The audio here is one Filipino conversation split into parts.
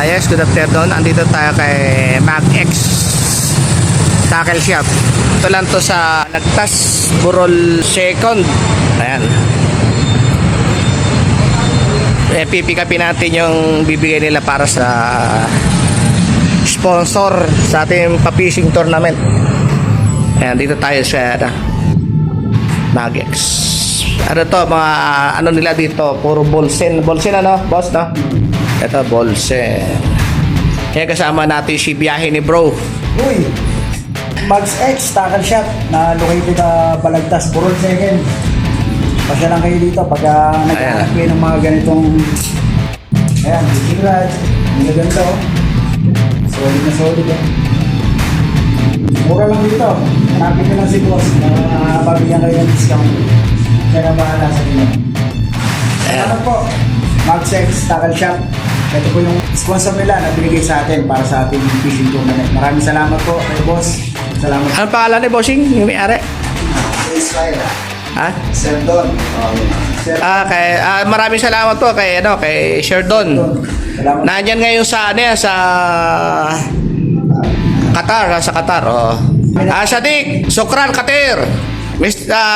Yes, good afternoon. Andito tayo kay Mag-X Tackle Shop. Ito lang to sa Nagtas, Burol Second. Ayan. Pipick upin natin yung bibigay nila para sa sponsor sa ating pa-fishing tournament. Ayan, dito tayo sa Mag-X. Ano to, mga ano nila dito, puro bolsen. Bolsen ano, boss, no? Ito, bolsen. Kaya kasama natin si biyahe ni bro. Uy! Mag-X Tackle Shop na located sa Balagtas, Burol Second. Pasya lang kayo dito pag naghahanap kayo ng mga ganitong ayan, fishing rod. Ang ganito. Solid na solid. Mura lang dito. Hanapin ko lang si boss na babigyan kayo ng discount. Kaya na bahala sa inyo. Ano po? Mag-X Tackle Shop. Ito po yung sponsor nila na binigay sa atin para sa ating fishing tournament. Maraming salamat po kay boss. Salamat. Anong pangalan ni Bossing? Yung may-ari? Israel. Ha? Serdon. Maraming salamat po kay Sherdon. Salamat. Nandiyan ngayon sa sa Qatar, oh. Sadik, Sukran Katir.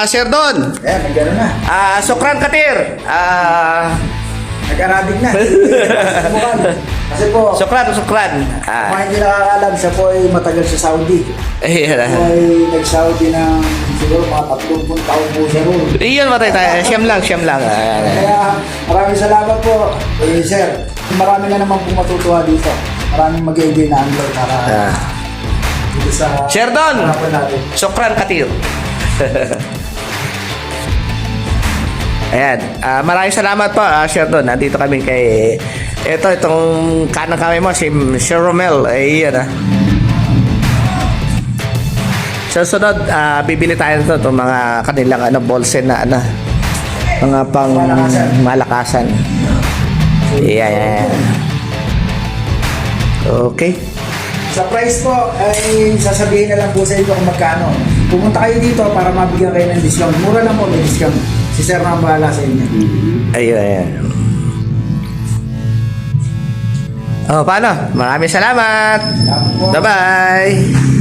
Sherdon. Ayan, nagano na. Sukran Katir. Nag-Arabic na. Kasi po, Sukran. kung hindi nakakalam, siya po ay matagal sa Saudi. Siya ay nag-Saudi ng siguro mga 30 taon po siya ron. Iyon matay tayo. Siyam lang. Kaya maraming salamat po, sir. Marami na naman pong matutuwa dito. Maraming mag-enjoy na angler para dito sa Sherdon. harapan natin. Sukran Katir. Ayan, maraming salamat po, Sherdon. Nandito kami kay itong kanang kami mo, si Sir Romel. Ayan, Susunod, bibili tayo nito itong mga kanilang bolsen na mga pang malakasan. Ayan. Okay. Sa price po, ay sasabihin na lang po sa inyo kung magkano. Pumunta kayo dito para mabigyan kayo ng discount. Mura lang po, may discount. Si sir na ang bahala sa inyo. Ayan. Paano? Maraming salamat. Salamat po. Bye-bye.